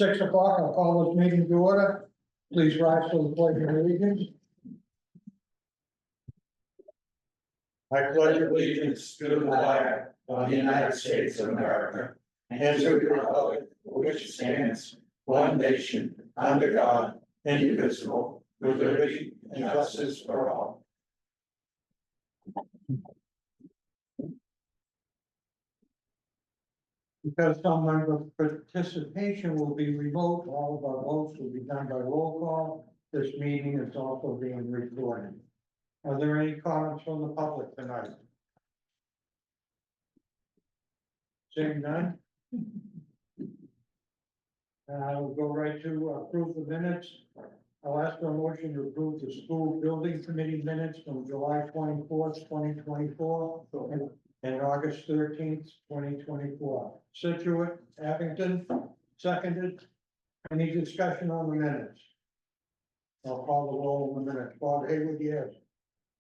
6 o'clock, I'll call this meeting to order. Please rise to the pledge of allegiance. I pledge allegiance to the flag of the United States of America and to the republic for which it stands, one nation, under God, indivisible, with liberty and justice for all. Because some member participation will be remote, all of our votes will be done by roll call. This meeting is also being recorded. Are there any comments from the public tonight? Seeing none? We'll go right to approve the minutes. I'll ask for a motion to approve the school building committee minutes from July 24th, 2024. And August 13th, 2024. Situate, Abington, seconded. Any discussion on the minutes? I'll call the roll on the minutes. Bob Haywood, yes.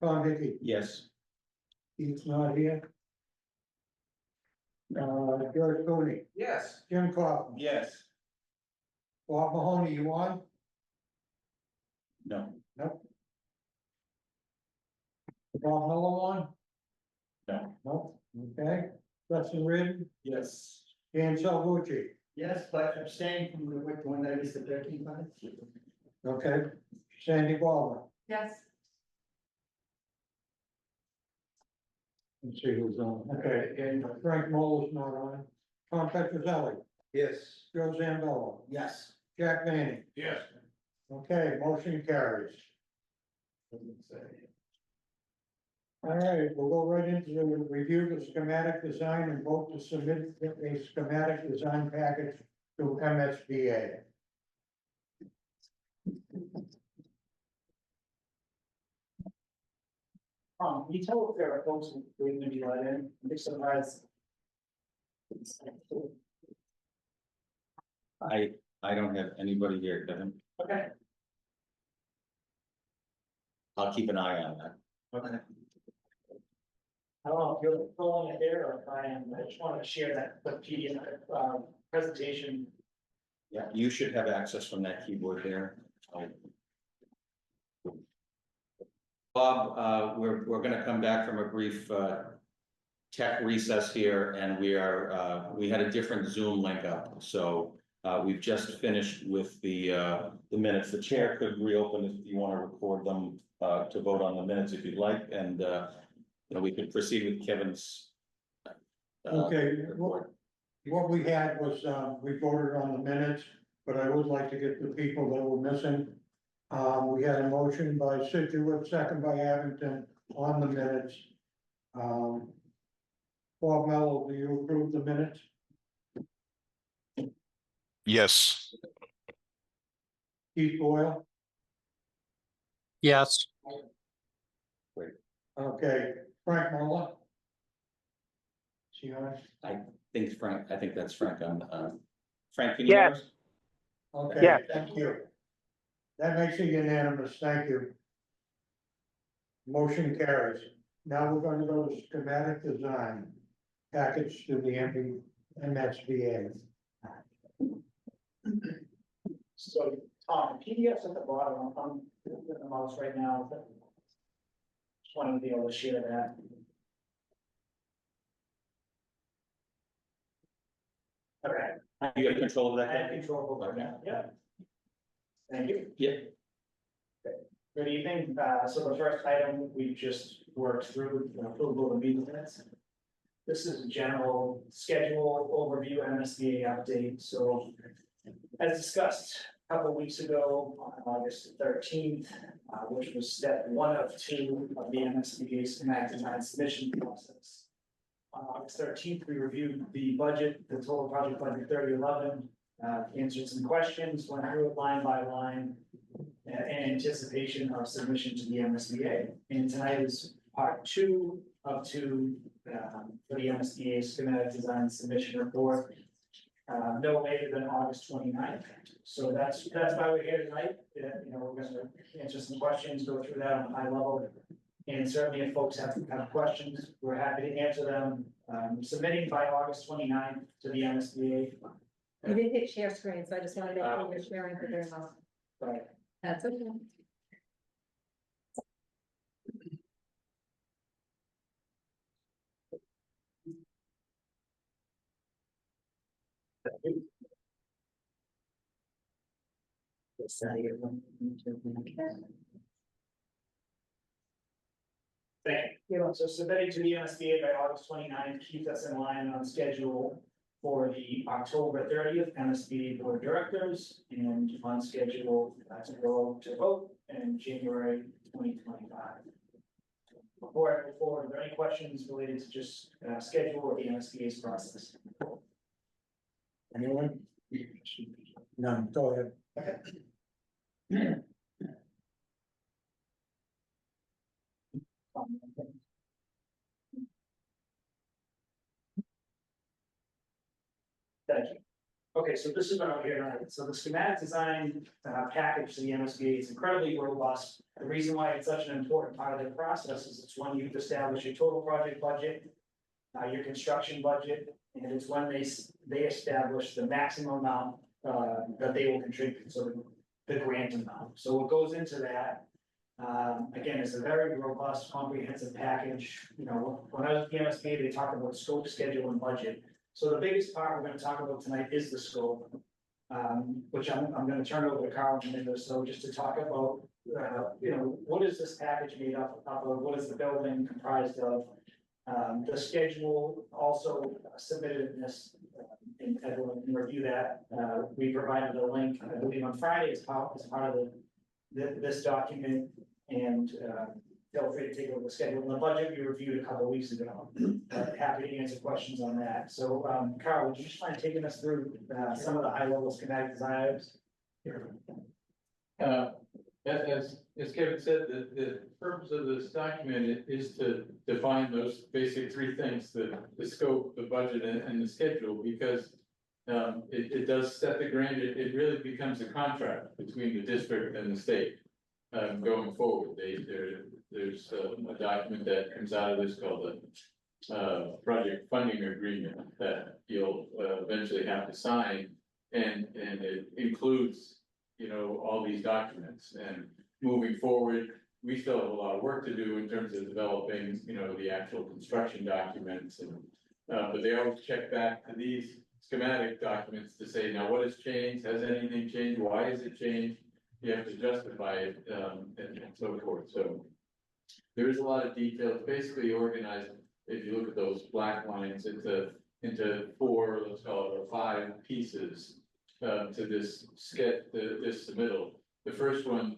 Tom Hickey, Yes. he's not here. George Cooney, Yes. Jim Coffin, Yes. Bob Mahoney, you on? No. Nope. Bob Miller on? No. Nope. Okay. Dustin Reardon, Yes. Dan Salvucci, Yes, but abstain from the one that is the 13th. okay. Sandy Baldwin. Yes. Let's see who's on. Okay, and Frank Moll's not on. Tom Petrozelli, Yes. Joe Zambello, Yes. Jack Manning. Yes. Okay, motion carries. All right, we'll go right into the review the schematic design and vote to submit a schematic design package to MSBA. You tell if there are folks who are gonna be let in, I'm just surprised. I don't have anybody here, Kevin. Okay. I'll keep an eye on that. Okay. I don't know if you're pulling it there or if I am, I just wanted to share that, the PDF, presentation. Yeah, you should have access from that keyboard there. Bob, we're gonna come back from a brief tech recess here, and we had a different Zoom link up, so we've just finished with the minutes. The chair could reopen if you want to record them to vote on the minutes if you'd like, and we could proceed with Kevin's. Okay, report. what we had was, we voted on the minutes, but I would like to get the people that were missing. We had a motion by Situate, second by Abington on the minutes. Bob Mello, do you approve the minutes? Yes. Keith Boyle? Yes. Okay, Frank Muller? See, I think that's Frank on, Frank, can you hear us? okay, Yeah. thank you. That makes it unanimous, thank you. Motion carries. Now we're going to go to schematic design package to the MSBA. So, Tom, PDF's at the bottom, I'm with the mouse right now. But just wanted to be able to share that. Okay, You have control of I have that? control over that, yeah. Thank you. Yeah. Good evening, so the first item we just worked through, approval of meeting minutes. This is a general schedule overview, MSBA update, so. As discussed a couple weeks ago, on August 13th, which was step 1 of 2 of the MSBA schematic design submission process. On August 13th, we reviewed the budget, the total project budget 3011, answered some questions, went through it line by line. In anticipation of submission to the MSBA. And tonight is part 2 of 2 for the MSBA schematic design submission report. No later than August 29th. So that's why we're here tonight. We're going to answer some questions, go through that on a high level. And certainly if folks have questions, we're happy to answer them. Submitting by August 29th to the MSBA You didn't hit share screen, so I just wanted to make sure you're sharing the very most. Right. That's okay. Thank you. So submitting to the MSBA by August 29th keeps us in line on schedule for the October 30th MSBA Board of Directors and on schedule to go to vote in January 2025. Before I move forward, are there any questions related to just schedule or the MSBA's process? Anyone? None, go ahead. Thank you. Okay, so this is what I'm here tonight. So the schematic design package to the MSBA is incredibly robust. The reason why it's such an important part of the process is it's when you've established your total project budget, your construction budget, and it's when they establish the maximum amount that they will contribute, so the grant amount. So what goes into that, again, is a very robust, comprehensive package. You know, when I was at the MSBA, they talked about scope, schedule, and budget. So the biggest part we're gonna talk about tonight is the scope, which I'm gonna turn over to Carl in a minute or so, just to talk about, you know, what is this package made up of, what is the building comprised of? The schedule also submitted in this, and everyone can review that. We provided a link, I believe on Friday as part of this document, and feel free to take a look at the schedule. And the budget we reviewed a couple of weeks ago. Happy to answer questions on that. So, Carl, would you just mind taking us through some of the high level schematic design items? As Kevin said, the purpose of this document is to define those basic three things: the scope, the budget, and the schedule, because it does set the grant. It really becomes a contract between the district and the state going forward. There's a document that comes out of this called the project funding agreement that you'll eventually have to sign, and it includes, you know, all these documents. And moving forward, we still have a lot of work to do in terms of developing, you know, the actual construction documents, and but they always check back to these schematic documents to say, now what has changed? Has anything changed? Why has it changed? You have to justify it, and so forth. So there is a lot of detail. It's basically organized, if you look at those black lines, into four, let's call it, or five pieces to this sketch, this submittal. The first one,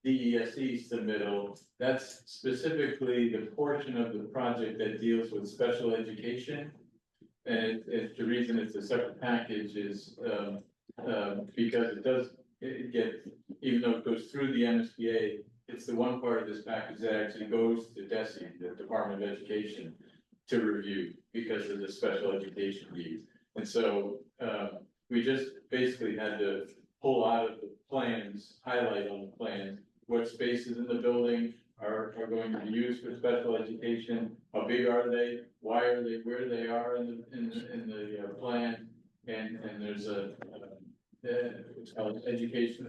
DESE submittal, that's specifically the portion of the project that deals with special education. And the reason it's a separate package is because it gets, even though it goes through the MSBA, it's the one part of this package that actually goes to DESE, the Department of Education, to review because of the special education needs. And so we just basically had to pull out of the plans, highlight on the plans, what spaces in the building are going to be used for special education, how big are they, why are they where they are in the plan, and there's it's called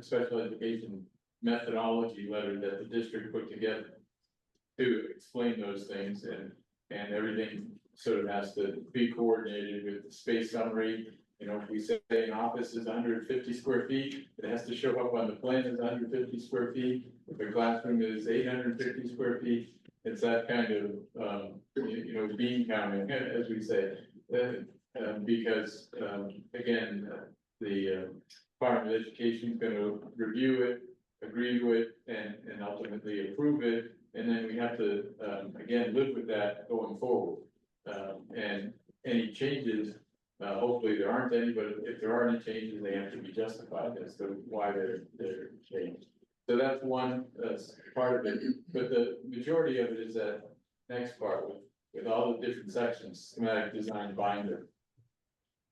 special education methodology letter that the district put together to explain those things, and everything sort of has to be coordinated with the space summary. You know, if we say an office is 150 square feet, it has to show up on the plan as 150 square feet. If a classroom is 850 square feet, it's that kind of, you know, bean counting, as we say, because, again, the Department of Education is going to review it, agree to it, and ultimately approve it. And then we have to, again, live with that going forward. And any changes, hopefully there aren't any, but if there are any changes, they have to be justified as to why they're changed. So that's one part of it, but the majority of it is that next part with all the different sections, schematic design binder.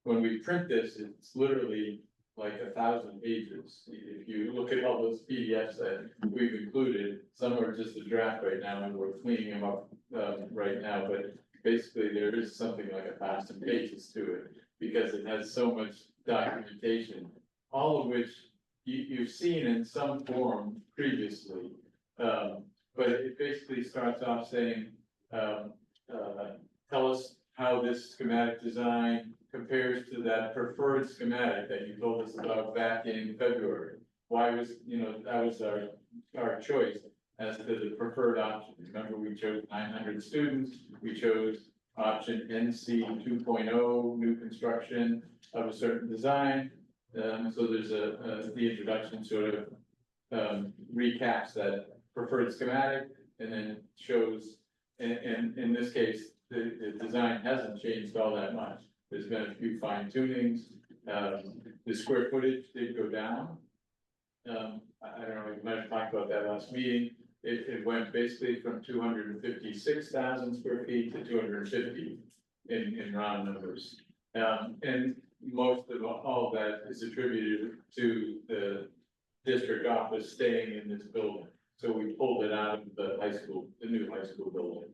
When we print this, it's literally like 1,000 pages. If you look at all those PDFs that we've included, some are just a draft right now, and we're cleaning them up right now, but basically there is something like 1,000 pages to it, because it has so much documentation, all of which you've seen in some form previously. But it basically starts off saying, tell us how this schematic design compares to that preferred schematic that you told us about back in February. Why was, that was our choice as to the preferred option. Remember, we chose 900 students, we chose option NC 2.0, new construction of a certain design. So there's the introduction sort of recaps that preferred schematic and then shows, and in this case, the design hasn't changed all that much. There's been a few fine tunings. The square footage did go down. I don't know, we might have talked about that last meeting. It went basically from 256,000 square feet to 250 in round numbers. And most of all of that is attributed to the district office staying in this building. So we pulled it out of the high school, the new high school building.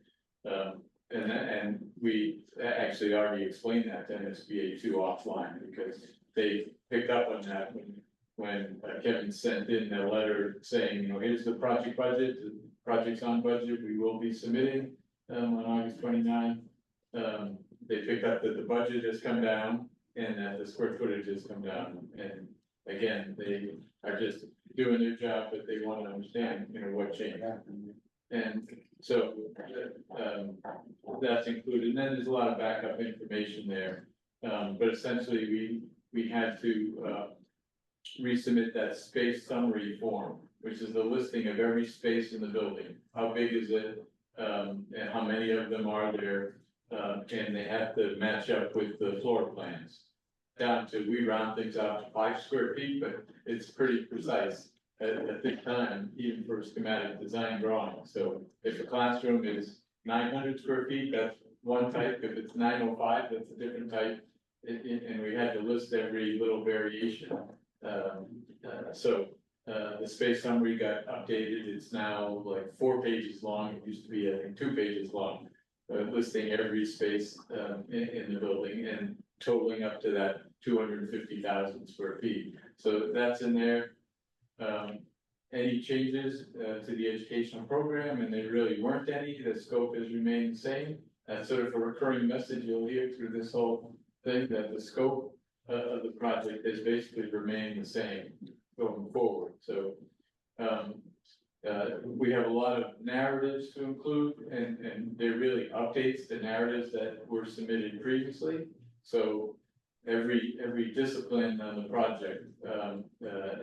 And we actually already explained that to MSBA 2 offline because they picked up on that when Kevin sent in a letter saying, here's the project budget, the project's on budget, we will be submitting on August 29th. They picked up that the budget has come down and that the square footage has come down. And again, they are just doing their job, but they want to understand, what changed. And so that's included. And then there's a lot of backup information there. But essentially we had to resubmit that space summary form, which is the listing of every space in the building. How big is it? And how many of them are there? And they have to match up with the floor plans. Down to, we round things out to 5 square feet, but it's pretty precise at this time, even for schematic design drawing. So if a classroom is 900 square feet, that's one type. If it's 905, that's a different type. And we had to list every little variation. So the space summary got updated. It's now like 4 pages long. It used to be, I think, 2 pages long, listing every space in the building and totaling up to that 250,000 square feet. So that's in there. Any changes to the educational program, and there really weren't any. The scope has remained the same. That's sort of a recurring message you'll hear through this whole thing, that the scope of the project has basically remained the same going forward. So we have a lot of narratives to include, and they're really updates to narratives that were submitted previously. So every discipline on the project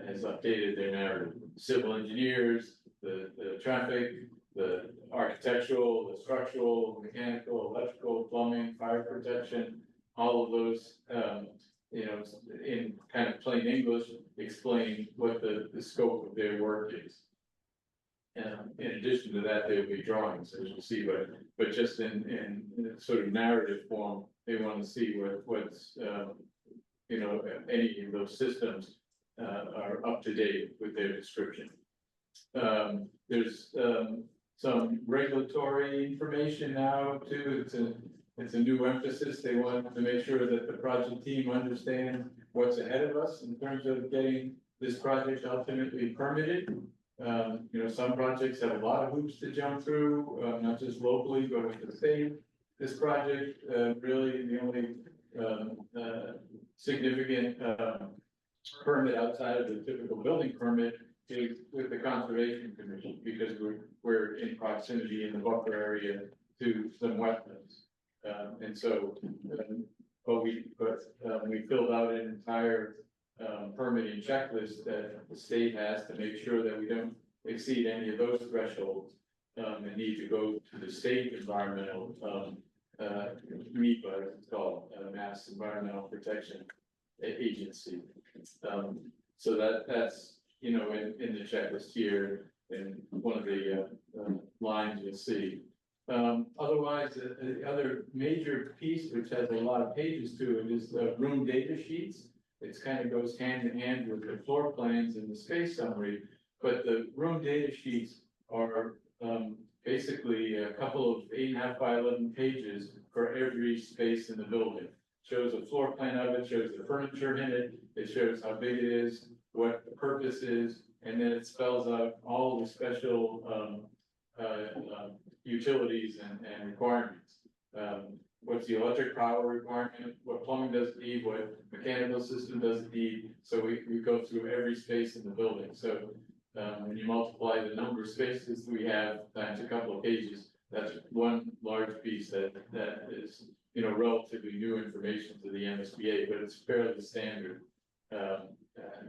has updated their narrative. Civil engineers, the traffic, the architectural, the structural, mechanical, electrical, plumbing, fire protection, all of those, in kind of plain English, explain what the scope of their work is. In addition to that, there will be drawings, as you'll see, but just in sort of narrative form, they want to see what's any of those systems are up to date with their description. There's some regulatory information now too. It's a new emphasis. They want to make sure that the project team understands what's ahead of us in terms of getting this project ultimately permitted. Some projects have a lot of hoops to jump through, not just locally, but with the state. This project, really the only significant permit outside of the typical building permit is with the Conservation Commission, because we're in proximity in the buffer area to some wetlands. And so, we filled out an entire permitting checklist that the state has to make sure that we don't exceed any of those thresholds, and need to go to the state environmental MEPA, it's called, Mass Environmental Protection Agency. So that's in the checklist here, and one of the lines you'll see. Otherwise, the other major piece, which has a lot of pages to it, is the room data sheets. It kind of goes hand in hand with the floor plans and the space summary, but the room data sheets are basically a couple of 8.5 by 11 pages for every space in the building. shows a floor plan of it, shows the furniture in it, it shows how big it is, what the purpose is, and then it spells out all the special, utilities and requirements. What's the electric power requirement, what plumbing does it need, what mechanical system does it need, so we go through every space in the building, so. When you multiply the number of spaces we have times a couple of pages, that's one large piece that is, relatively new information to the MSBA, but it's fairly standard.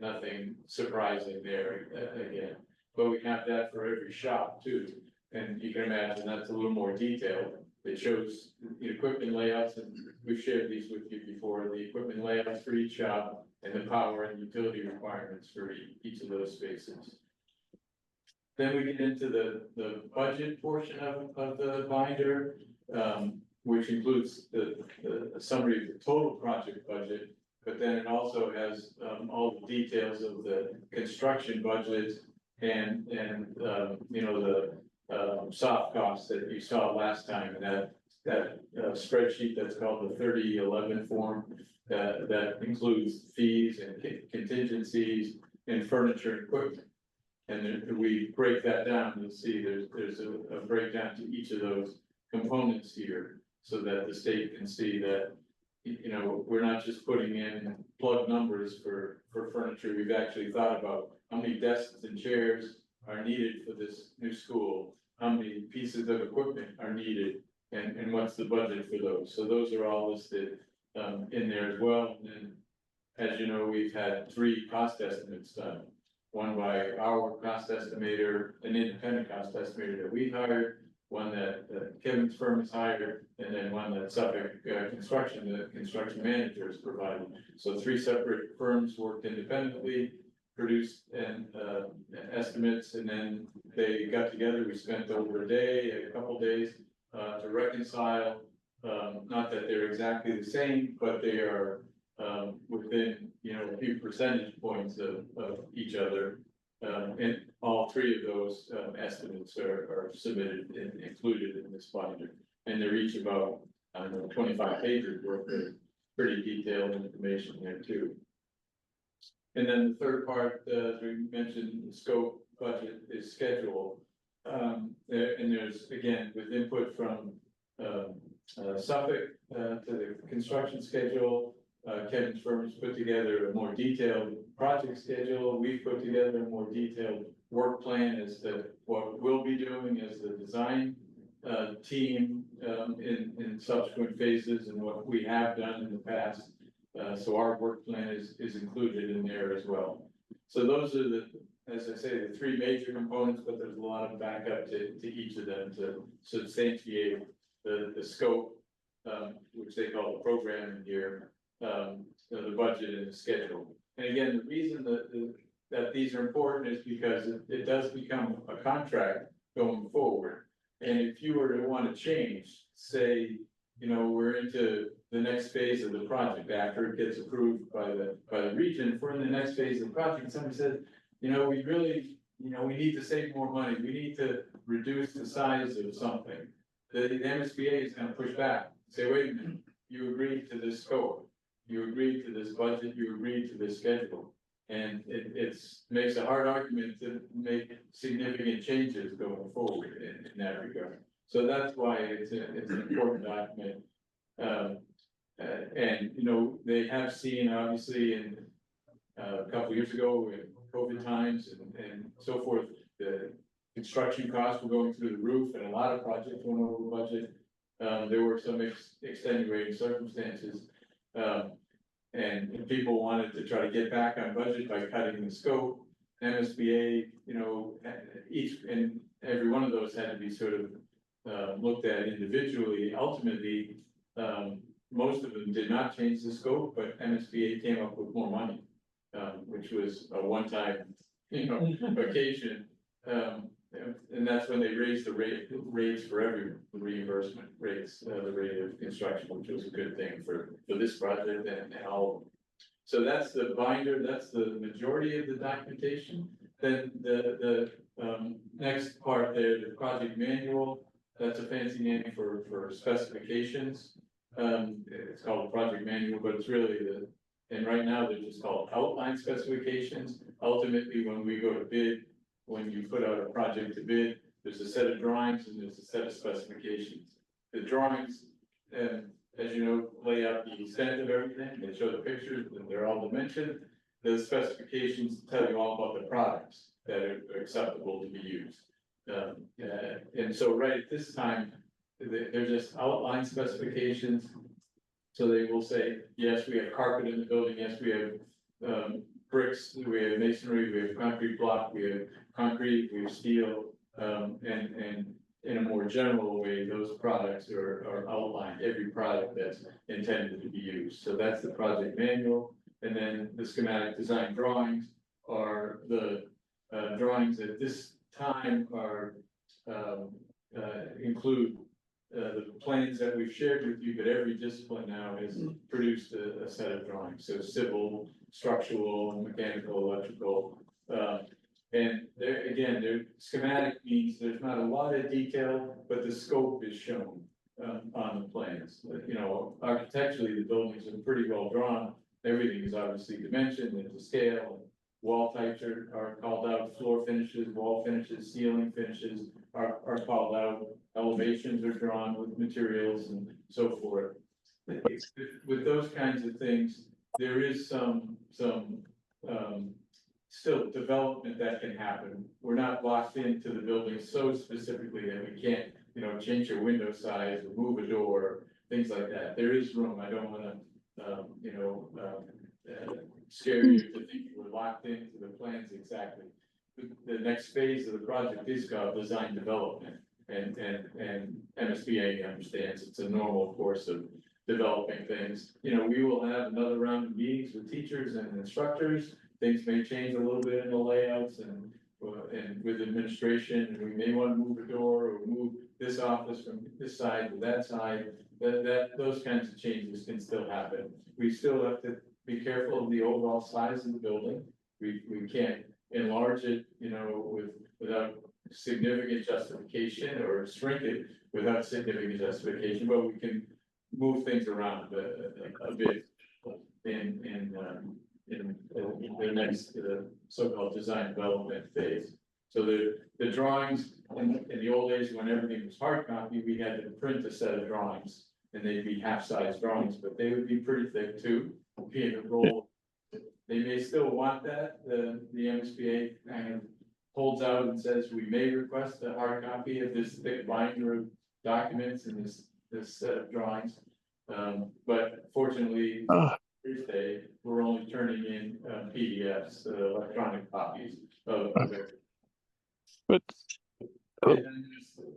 Nothing surprising there, again, but we have that for every shop too. And you can imagine that's a little more detailed. It shows the equipment layouts, and we've shared these with you before, the equipment layouts for each shop and the power and utility requirements for each of those spaces. Then we get into the budget portion of the binder, which includes the summary of the total project budget. But then it also has, all the details of the construction budget and the soft costs that you saw last time, and that spreadsheet that's called the 3011 form, that includes fees and contingencies and furniture and equipment. And then we break that down, you'll see there's a breakdown to each of those components here, so that the state can see that, we're not just putting in plug numbers for furniture. We've actually thought about how many desks and chairs are needed for this new school, how many pieces of equipment are needed, and what's the budget for those. So those are all listed in there as well. And then, as you know, we've had 3 cost estimates done. One by our cost estimator, an independent cost estimator that we hired, one that Kevin's firm has hired, and then one that Suffolk Construction, the construction manager, has provided. So 3 separate firms worked independently, produced estimates, and then they got together. We spent over a couple days to reconcile. Not that they're exactly the same, but they are within, a few percentage points of each other. And all 3 of those estimates are submitted and included in this binder. And they're each about, 25 pages worth of pretty detailed information there too. And then the third part, as we mentioned, the scope, budget, is schedule. And there's, again, with input from Suffolk to the construction schedule. Kevin's firm has put together a more detailed project schedule. We've put together a more detailed work plan as to what we'll be doing as the design team in subsequent phases, and what we have done in the past. So our work plan is included in there as well. So those are as I say, the 3 major components, but there's a lot of backup to each of them to substantiate the scope, which they call the program in here. The budget and the schedule. And again, the reason that these are important is because it does become a contract going forward. And if you were to want to change, say, we're into the next phase of the project after it gets approved by the region, if we're in the next phase of the project, somebody says, we really, we need to save more money, we need to reduce the size of something. The MSBA is going to push back, say, wait a minute, you agreed to this scope. You agreed to this budget, you agreed to this schedule. And it makes a hard argument to make significant changes going forward in that regard. So that's why it's an important document. And, they have seen, obviously, in a couple of years ago with COVID times and so forth, the construction costs were going through the roof, and a lot of projects went over budget. There were some extenuating circumstances. And people wanted to try to get back on budget by cutting the scope. MSBA, each and every one of those had to be sort of looked at individually. Ultimately, most of them did not change the scope, but MSBA came up with more money, which was a one-time, occasion. And that's when they raised the rates for everyone, the reimbursement rates, the rate of construction, which was a good thing for this project and all of them. So that's the binder, that's the majority of the documentation. Then the next part there, the project manual, that's a fancy name for specifications. It's called project manual, but it's really and right now they're just called outline specifications. Ultimately, when we go to bid, when you put out a project to bid, there's a set of drawings and there's a set of specifications. The drawings, as you know, lay out the extent of everything, they show the pictures and they're all dimensioned. The specifications tell you all about the products that are acceptable to be used. And so right at this time, they're just outline specifications. So they will say, yes, we have carpet in the building, yes, we have bricks, we have masonry, we have concrete block, we have concrete, we have steel. And in a more general way, those products are outlined, every product that's intended to be used. So that's the project manual. And then the schematic design drawings are the drawings at this time are include the plans that we've shared with you, but every discipline now has produced a set of drawings. So civil, structural, mechanical, electrical. And there, again, their schematic means there's not a lot of detail, but the scope is shown on the plans. You know, architecturally, the buildings are pretty well drawn. Everything is obviously dimensioned and to scale. Wall types are called out, floor finishes, wall finishes, ceiling finishes are called out. Elevations are drawn with materials and so forth. With those kinds of things, there is some still development that can happen. We're not locked into the building so specifically that we can't, you know, change your window size or move a door, things like that. There is room. I don't wanna, scare you to think we're locked into the plans exactly. The next phase of the project is called design development. And MSBA understands it's a normal course of developing things. You know, we will have another round of meetings with teachers and instructors. Things may change a little bit in the layouts and with administration, and we may want to move a door or move this office from this side to that side. Those kinds of changes can still happen. We still have to be careful of the overall size of the building. We can't enlarge it, you know, without significant justification or shrink it without significant justification, but we can move things around a bit in the next so-called design development phase. So the drawings in the old days when everything was hard copy, we had to print a set of drawings and they'd be half-size drawings, but they would be pretty thick too. Being a roll, they may still want that. The MSBA kind of holds out and says, we may request a hard copy of this thick binder of documents and this set of drawings. But fortunately, Thursday, we're only turning in PDFs, electronic copies of it. But And then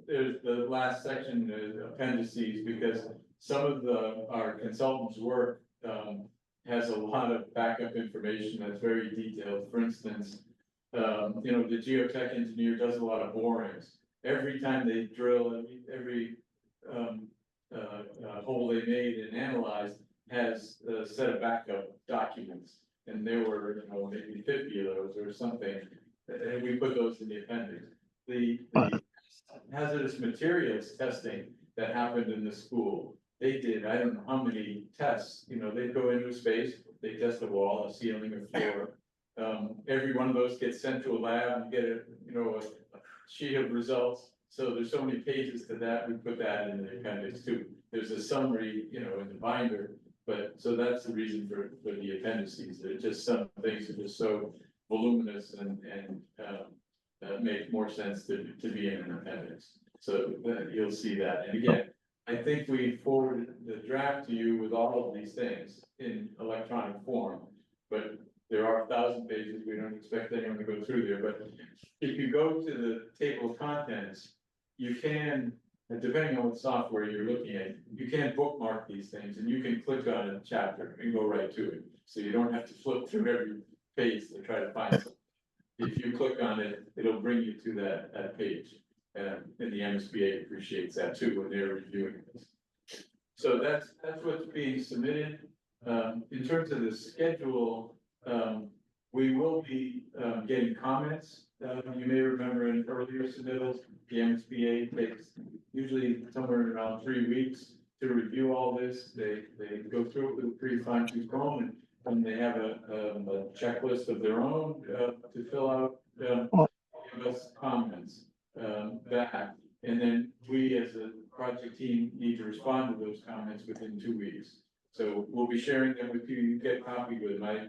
there's the last section, the appendices, because some of our consultants' work has a lot of backup information that's very detailed. For instance, you know, the geotech engineer does a lot of borings. Every time they drill, every hole they made and analyzed has a set of backup documents. And there were, you know, maybe 50 of those or something. And we put those in the appendix. The hazardous materials testing that happened in the school, they did, I don't know how many tests, you know, they'd go into a space, they test a wall, a ceiling, a floor. Every one of those gets sent to a lab and get a sheet of results. So there's so many pages to that, we put that in the appendix too. There's a summary, you know, in the binder, but so that's the reason for the appendices. They're just some things are just so voluminous and make more sense to be in an appendix. So you'll see that. And again, I think we forwarded the draft to you with all of these things in electronic form, but there are 1,000 pages. We don't expect anyone to go through there, but if you go to the table of contents, you can, depending on what software you're looking at, you can bookmark these things and you can click on a chapter and go right to it. So you don't have to flip through every page to try to find something. If you click on it, it'll bring you to that page. And the MSBA appreciates that too when they're reviewing this. So that's what's being submitted. In terms of the schedule, we will be getting comments. You may remember in earlier submittals, the MSBA takes usually somewhere around 3 weeks to review all this. They go through it with a pretty fine tooth comb, and they have a checklist of their own, to fill out, give us comments, back. And then we, as a project team, need to respond to those comments within 2 weeks. So we'll be sharing them with you. You get copied with them. I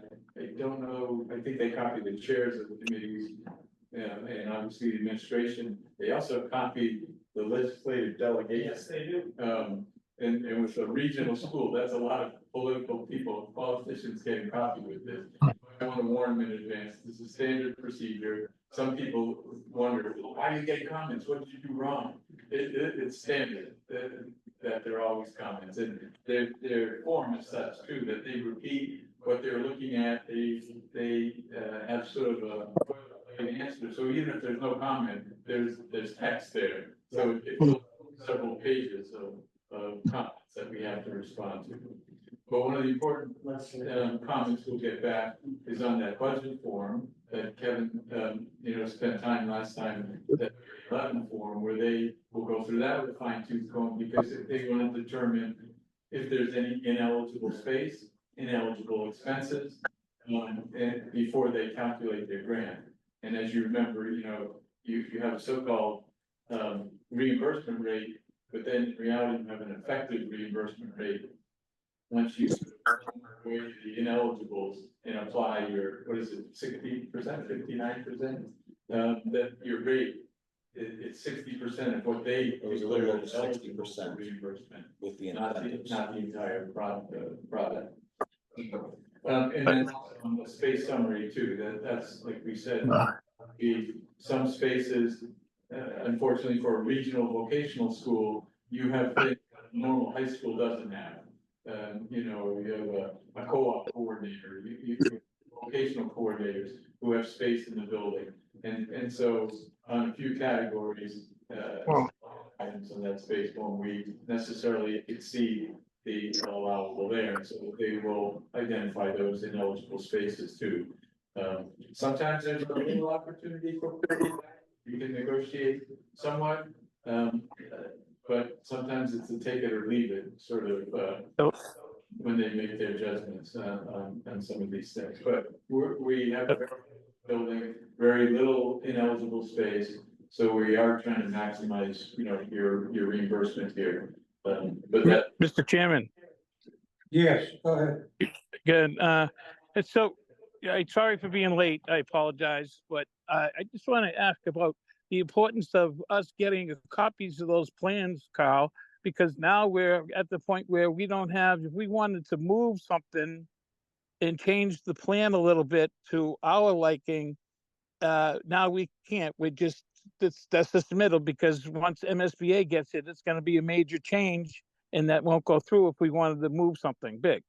don't know, I think they copy the chairs of the committees, and obviously the administration. They also copy the legislative delegates. Yes, they do. And with a regional school, that's a lot of political people, politicians getting copied with this. I want to warn them in advance. This is standard procedure. Some people wonder, well, why do you get comments? What did you do wrong? It's standard that there are always comments, and their form is such too that they repeat what they're looking at. They have sort of an answer. So even if there's no comment, there's text there. So it's several pages of comments that we have to respond to. But one of the important comments we'll get back is on that budget form that Kevin, spent time last time, that 11 form, where they will go through that with a fine tooth comb, because they want to determine if there's any ineligible space, ineligible expenses, and before they calculate their grant. And as you remember, you have a so-called reimbursement rate, but then in reality, you have an effective reimbursement rate. Once you weigh the ineligibles and apply your, 60%, 59%, that your rate, it's 60% of what they. It was a little over 60% reimbursement, with the not incentives. the entire product. And then the space summary too, that's like we said, some spaces, unfortunately for a regional vocational school, you have things that a normal high school doesn't have. You have a co-op coordinator, you vocational coordinators who have space in the building. And so on a few categories, items in that space won't we necessarily exceed the allowable there. And so they will identify those ineligible spaces too. Sometimes there's a little opportunity for you can negotiate somewhat. But sometimes it's a take it or leave it sort of, when they make their judgments on some of these things. But we have a building, very little ineligible space. So we are trying to maximize, your reimbursement here. But that. Mr. Chairman, Yes, go ahead. good. And so, yeah, sorry for being late. I apologize, but I just want to ask about the importance of us getting copies of those plans, Carl, because now we're at the point where we don't have, if we wanted to move something and change the plan a little bit to our liking, now we can't. That's just the middle, because once MSBA gets it, it's going to be a major change, and that won't go through if we wanted to move something big.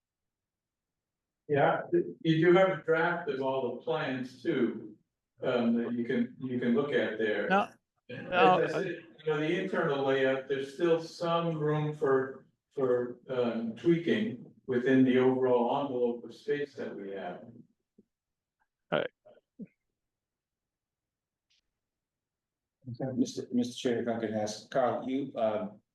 Yeah, you do have a draft of all the plans too, that you can look at there. No, As I said, the internal layout, there's still some room for tweaking within the overall envelope of space that we have. Mr. Chair, if I could ask, Carl,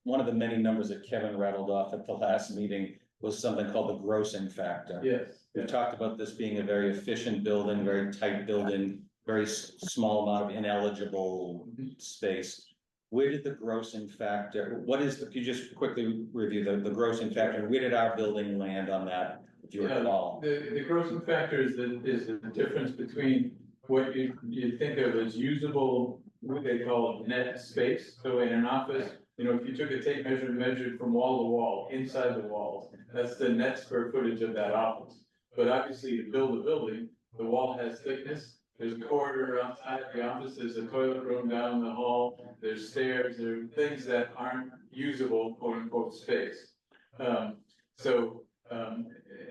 one of the many numbers that Kevin rattled off at the last meeting was something called the grossing factor. Yes. We talked about this being a very efficient building, very tight building, very small amount of ineligible space. Where did the grossing factor, could you just quickly review the grossing factor? Where did our building land on that, if you recall? The grossing factor is the difference between what you think of as usable, what they call net space. So in an office, if you took a tape measure and measured from wall to wall, inside the walls, that's the net square footage of that office. But obviously, to build a building, the wall has thickness. There's a corridor outside the office, there's a toilet room down the hall, there's stairs, there are things that aren't usable, quote unquote, space. And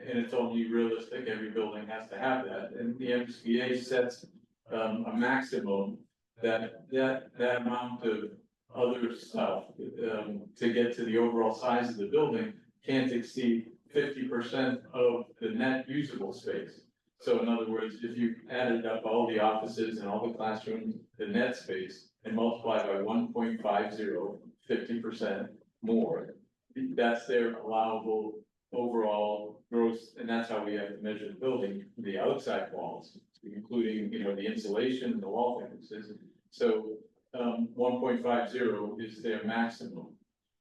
it's only realistic, every building has to have that. And the MSBA sets a maximum that amount of other stuff to get to the overall size of the building can't exceed 50% of the net usable space. So in other words, if you added up all the offices and all the classrooms, the net space, and multiply by 1.50, 50% more, that's their allowable overall gross, and that's how we have to measure the building, the outside walls, including, the insulation and the wall thicknesses. So, 1.50 is their maximum.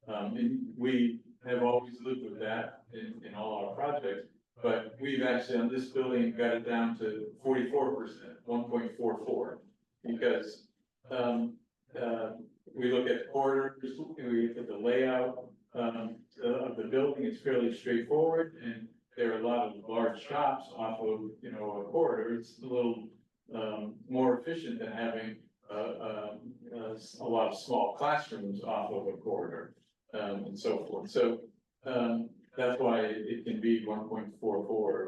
And we have always lived with that in all our projects, but we've actually on this building got it down to 44%, 1.44, because, we look at corridors, we look at the layout, of the building, it's fairly straightforward, and there are a lot of large shops off of, a corridor. It's a little, more efficient than having, a lot of small classrooms off of a corridor, and so forth. So, that's why it can be 1.44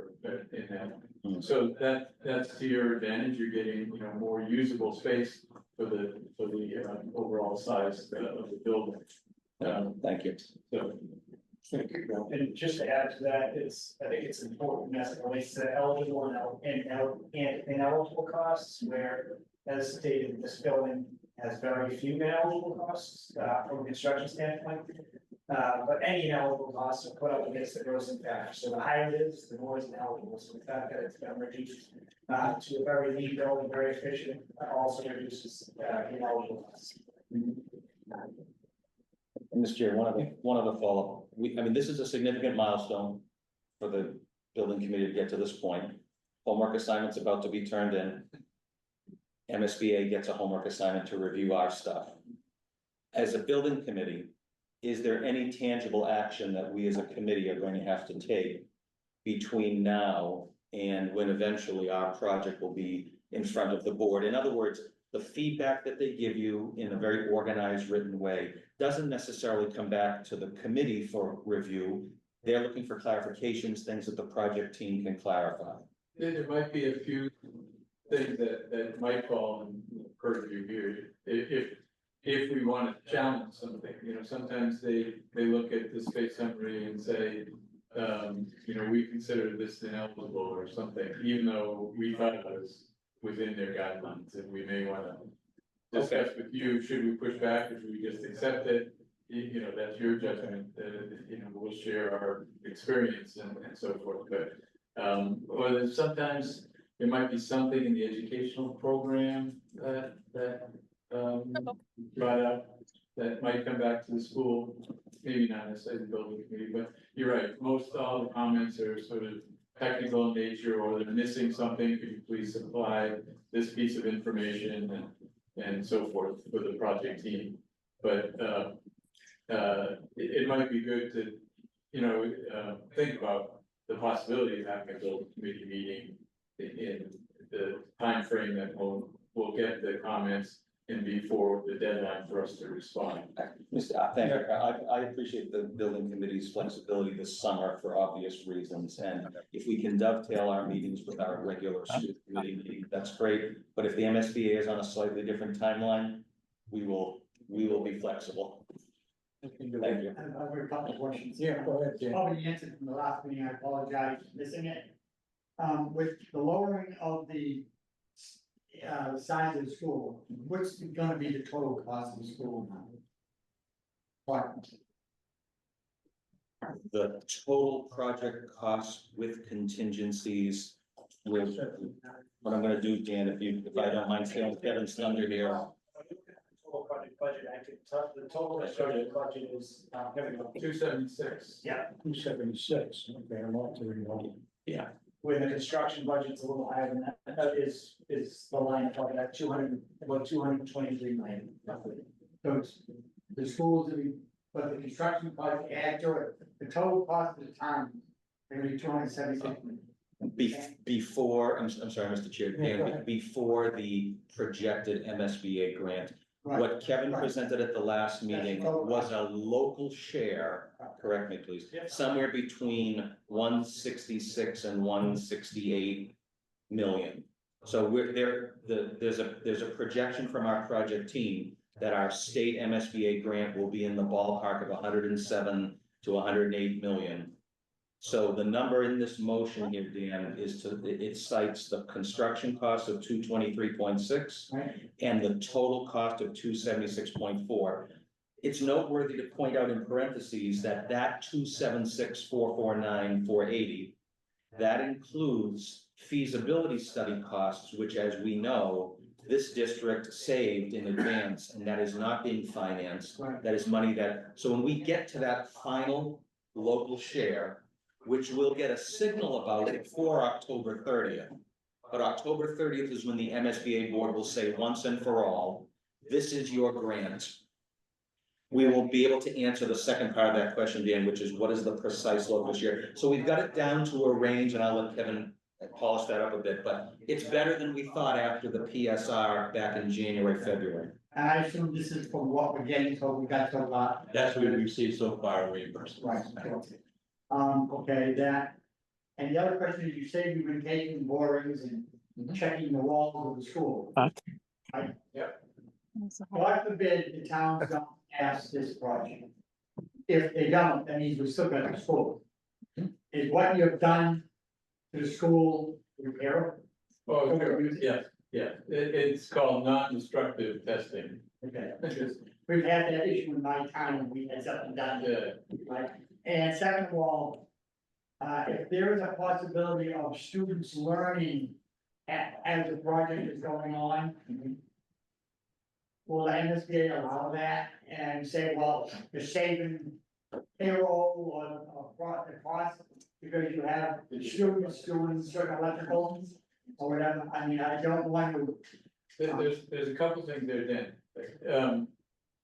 in that. So that's to your advantage. You're getting, more usable space for the overall size of the building. Thank you. So, And just to add to that, I think it's important as it relates to eligible and ineligible costs, where, as stated, this building has very few ineligible costs, from a construction standpoint. But any ineligible costs are put up against the gross impact, so the higher it is, the more is ineligible, so the fact that it's been reduced to a very lean building, very efficient, also reduces ineligible costs. Mr. Chair, one other follow-up. This is a significant milestone for the building committee to get to this point. Homework assignment's about to be turned in. MSBA gets a homework assignment to review our stuff. As a building committee, is there any tangible action that we as a committee are going to have to take between now and when eventually our project will be in front of the board? In other words, the feedback that they give you in a very organized, written way doesn't necessarily come back to the committee for review. They're looking for clarifications, things that the project team can clarify. there might be a few things that might fall in purview here. If we want to challenge something, sometimes they look at the space summary and say, we consider this ineligible or something, even though we thought it was within their guidelines, and we may want to discuss with you, should we push back or should we just accept it? That's your judgment, we'll share our experience and so forth, but, or sometimes there might be something in the educational program that brought up that might come back to the school, maybe not necessarily the building committee, but you're right, most all the comments are sort of technical in nature, or they're missing something, could you please supply this piece of information and so forth for the project team. But it might be good to, think about the possibility of having a building committee meeting in the time frame that we'll get the comments and before the deadline for us to respond. Thank you. I appreciate the building committee's flexibility this summer for obvious reasons, and if we can dovetail our meetings with our regular school committee meeting, that's great. But if the MSBA is on a slightly different timeline, we will be flexible. Thank you. I have a couple of questions. Yeah, go ahead, Dan. Probably answered from the last meeting, I apologize for missing it. With the lowering of the size of the school, what's gonna be the total cost of the school now? What? The total project cost with contingencies, with what I'm gonna do, Dan, if I don't mind stealing Kevin's thunder here. Total project budget, I could tell the total project budget is, here we go. 276. Yeah, 276, okay, I'm up to it. Yeah, with the construction budget's a little higher than that, that is the line of that about 223 million roughly. So it's the schools, but the construction project add to it, the total cost of the town, maybe 276 million. before, I'm sorry, Mr. Chair, Yeah, go Dan, ahead. before the projected MSBA grant. Right. What Kevin Right. presented at the last meeting total was a local share, correct me please, somewhere between 166 and 168 million. So there's a projection from our project team that our state MSBA grant will be in the ballpark of 107 to 108 million. So the number in this motion here, Dan, it cites the construction cost of 223.6 Right. and the total cost of 276.4. it's noteworthy to point out in parentheses that 276,449,480, that includes feasibility study costs, which, as we know, this district saved in advance, and that is not being financed. That is money that, so when we get to that final local share, which we'll get a signal about before October 30th. But October 30th is when the MSBA board will say once and for all, this is your grant. We will be able to answer the second part of that question, Dan, which is what is the precise local share? So we've got it down to a range, and I'll let Kevin polish that up a bit, but it's better than we thought after the PSR back in January, February. And I assume this is from what we're getting, so we got a lot. That's what we received so far, reimbursement. Right, okay. Okay, that, and the other question is, you say you've been taking borings and checking the walls of the school. Right? Yep. God forbid the towns don't pass this project. If they don't, that means we still got the school. Is what you've done to the school repair? Oh, sure, yeah, it's called non-destructive testing. Okay, because we've had that issue in my town, and we had something done. Yeah. Right, and second of all, if there is a possibility of students learning as the project is going on, will the MSBA allow that and say, well, you're saving payroll or cost because you have students doing certain electrical or whatever? I mean, I don't want to. There's a couple things there, Dan.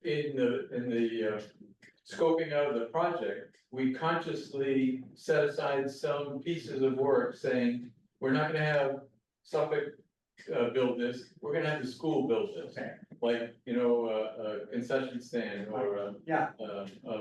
In the scoping out of the project, we consciously set aside some pieces of work saying, we're not gonna have Suffolk build this, we're gonna have the school build this. Okay. Like, you know, a concession stand or a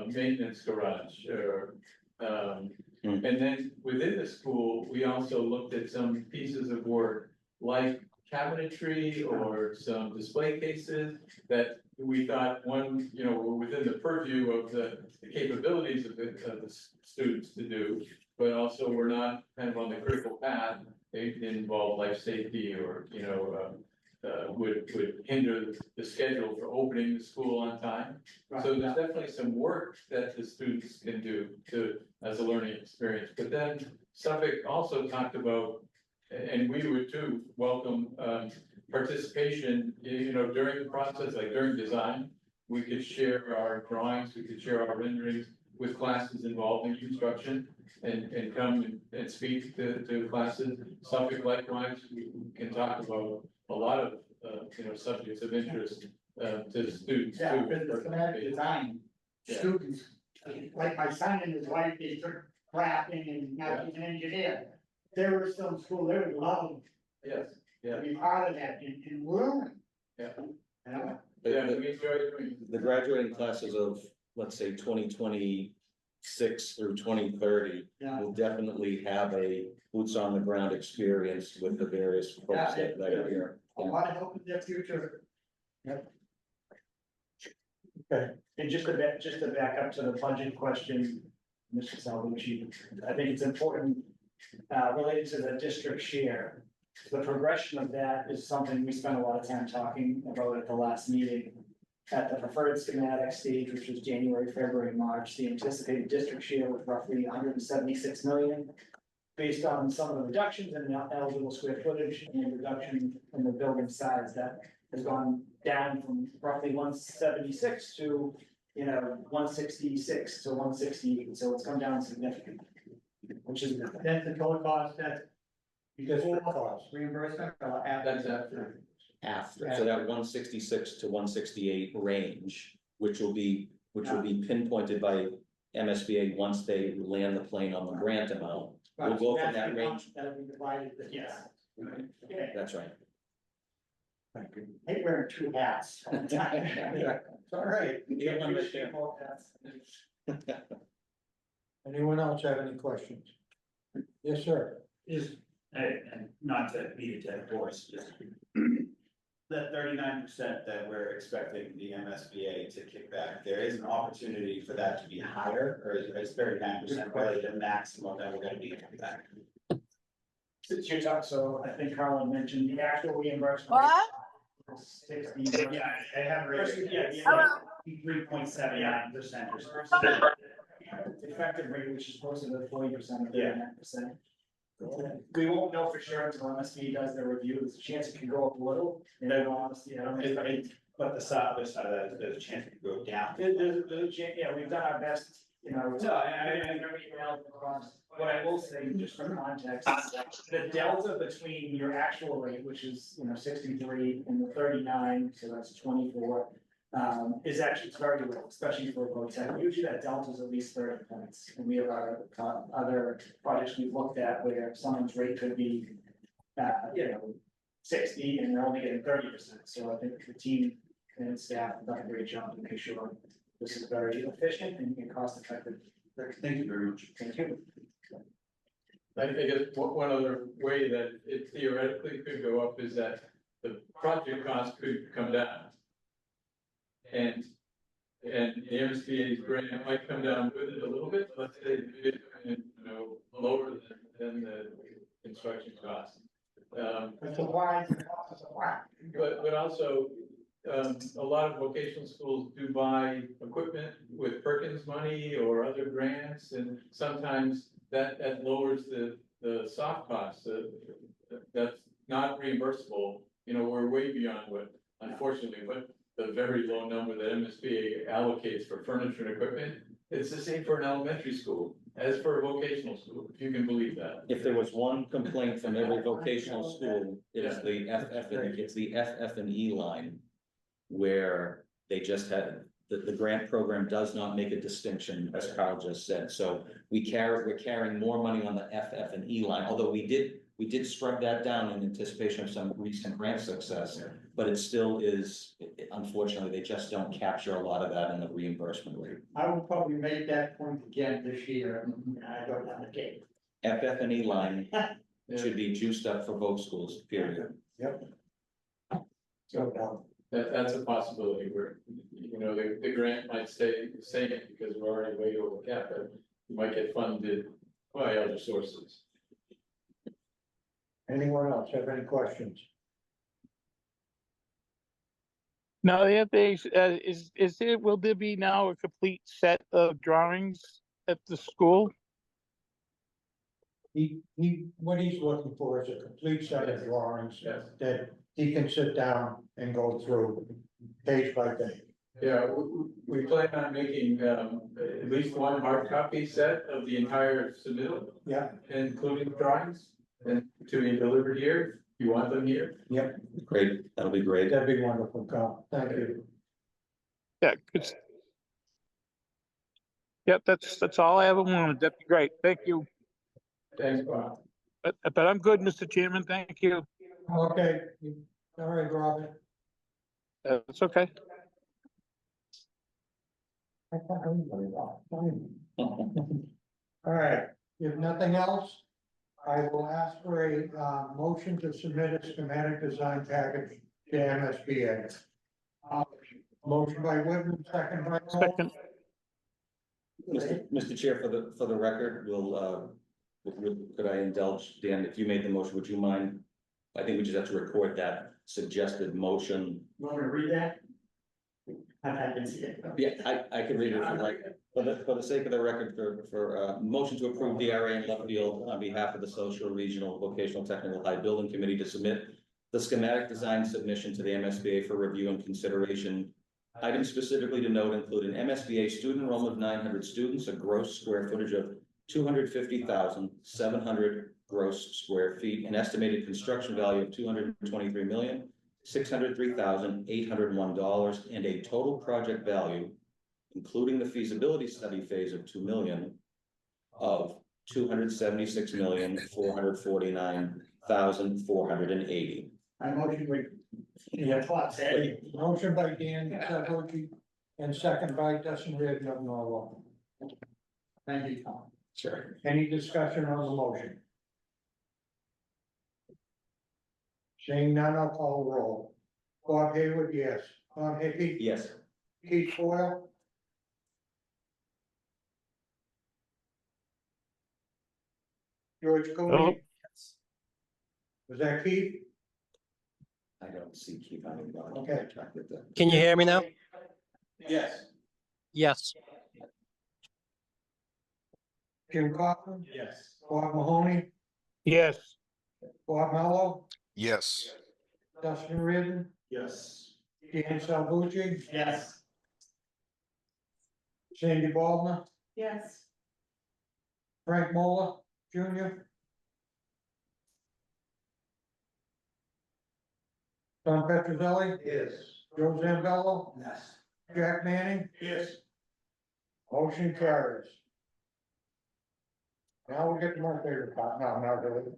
maintenance garage or, and then within the school, we also looked at some pieces of work like cabinetry or some display cases that we thought, one, you know, were within the purview of the capabilities of the students to do, but also were not kind of on the critical path. They involve life safety or, you know, would hinder the schedule for opening the school on time. So there's definitely some work that the students can do as a learning experience. But then Suffolk also talked about, and we would too, welcome participation, you know, during the process, like during design. We could share our drawings, we could share our renderings with classes involved in construction and come and speak to classes. Suffolk likewise, we can talk about a lot of, you know, subjects of interest to the students too. Yeah, because the schematic design, students, like my son and his wife, they took crafting and now he's an engineer. There was some school, they would love Yes, to be part of that in learn. yeah. Yeah. Yeah, we enjoy doing. The graduating classes of, let's say, 2026 through 2030 Yeah. will definitely have a boots on the ground experience with the various folks that are here. A lot of help in their future. And just to back up to the budget question, Mr. Salvucci, I think it's important, related to the district share. The progression of that is something we spent a lot of time talking about at the last meeting. At the preferred schematic stage, which was January, February, March, the anticipated district share was roughly 176 million. Based on some of the reductions in the eligible square footage and the reduction in the building size, that has gone down from roughly 176 to, you know, 166 to 168, so it's come down significantly. Which is, That's the total cost, that's Because of the cost. reimbursement or after? That's after. After, so that 166 to 168 range, which will be pinpointed by MSBA once they land the plane on the grant amount. We'll go from that range. That'll be divided, yes. Okay, That's right. I hate wearing two hats. all the time. It's all right. You don't understand. Both hats. Anyone else have any questions? Yes, sir. Is, and not to beat a dead horse, just that 39% that we're expecting the MSBA to kick back, there is an opportunity for that to be higher, or is 39% really the maximum that we're gonna be kicking back? since you're talking, so I think Carla mentioned the actual reimbursement. What? 60. Yeah, I have it right First, here. yeah, 3.79% or something. effective rate, which is closer to 40% or Yeah. 39%. We won't know for sure until MSD does their review. There's a chance it can go up a little, and then honestly, I don't know. But the other side of that, there's a chance it could go down. There's a chance, yeah, we've done our best, you know. No, I- Every email across. What I will say, just for context, the delta between your actual rate, which is, 63 and the 39, so that's 24. Is actually, it's very low, especially for low tech. Usually that delta is at least 30 points. And we have other projects we've looked at where someone's rate could be, 60 and they're only getting 30%. So I think the team and staff have done a great job to make sure this is very efficient and cost effective. Thank you very much. Thank you. I guess one other way that it theoretically could go up is that the project cost could come down. And the MSBA's grant might come down with it a little bit, let's say, lower than the construction cost. It's a wide, it's a wide. But also, a lot of vocational schools do buy equipment with Perkins money or other grants, and sometimes that lowers the soft costs. That's not reimbursable. We're way beyond what, unfortunately, what the very low number that MSBA allocates for furniture and equipment. It's the same for an elementary school as for a vocational school, if you can believe that. If there was one complaint from every vocational school, it is the FF and E line. Where they just had, the grant program does not make a distinction, as Carl just said, so we're carrying more money on the FF and E line, although we did scrub that down in anticipation of some recent grant success. But it still is, unfortunately, they just don't capture a lot of that in the reimbursement rate. I will probably make that point again this year, and I don't have a date. FF and E line should be juiced up for both schools, period. Yep. That's a possibility where, the grant might stay the same because we're already way over cap, but you might get funded by other sources. Anyone else have any questions? Now, the other thing, will there be now a complete set of drawings at the school? What he's looking for is a complete set of drawings Yes. that he can sit down and go through page by page. Yeah, we plan on making, at least one hard copy set of the entire submittal, Yeah, including drawings, and to be delivered here. You want them here? Great, that'll be great. that'd be wonderful, Carl. Thank you. Yeah, good. Yep, that's all I ever wanted. That'd be great. Thank you. Thanks, Bob. But I'm good, Mr. Chairman. Thank you. Okay, all right, Robin. It's okay. All right, if nothing else, I will ask for a motion to submit a schematic design package to MSBA. Motion by Whitman, second by Cole. Second. Mr. Chair, for the record, could I indulge, Dan, if you made the motion, would you mind? I think we just have to record that suggested motion. You want me to read that? I can see it. Yeah, I can read it if you like. For the sake of the record, for motion to approve DRA in left field on behalf of the Social Regional Vocational Technical High Building Committee to submit the schematic design submission to the MSBA for review and consideration. Items specifically to note include an MSBA student enrollment of 900 students, a gross square footage of 250,700 gross square feet, an estimated construction value of $223,603,801, and a total project value, including the feasibility study phase of $2 million, of $276,449,480. I motion we. Yeah, clock, Sandy. Motion by Dan Zagogi and second by Dustin Reardon of Norwalk. Thank you, Tom. Sure. Any discussion on the motion? Seeing none, I'll call the roll. Bob Haywood, yes. Tom Hickey. Yes. Keith Foil. George Hello? Cooney. Was that Keith? I don't see Keith on the. Okay. Can you hear me now? Yes. Yes. Jim Cochran, Yes. Bob Mahoney, Yes. Bob Mello, Yes. Dustin Reardon, Yes. Dan Salvucci, Yes. Sandy Baldwin, Yes. Frank Mola, Jr. Don Petrozelli, Yes. Joe Zambello, Yes. Jack Manning, Yes. motion carries. Now we'll get to my favorite part, no, not really.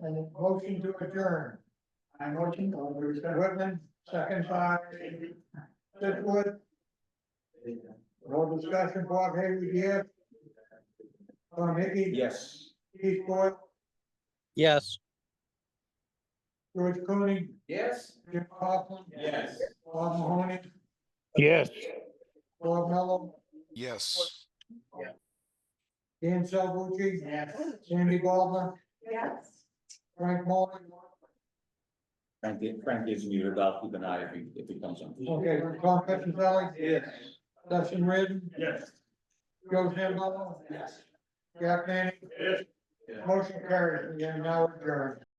And motion to adjourn. I motion, Whitman, second by Sitwood. No discussion, Bob Hayward, yes. Tom Hickey. Yes. Keith Boyle, Yes. George Cooney, Yes. Jim Coughlin. Yes. Bob Mahoney, Yes. Bob Mello, Yes. Dan Salvucci. Yes. Sandy Baldwin, Yes. Frank Moore. Frank is muted. I'll keep an eye if he comes on. Okay, Tom Petrozelli. Yes. Dustin Reardon, Yes. Joe Zambello. Yes. Jack Manning. Yes. Motion carries, we are now adjourned.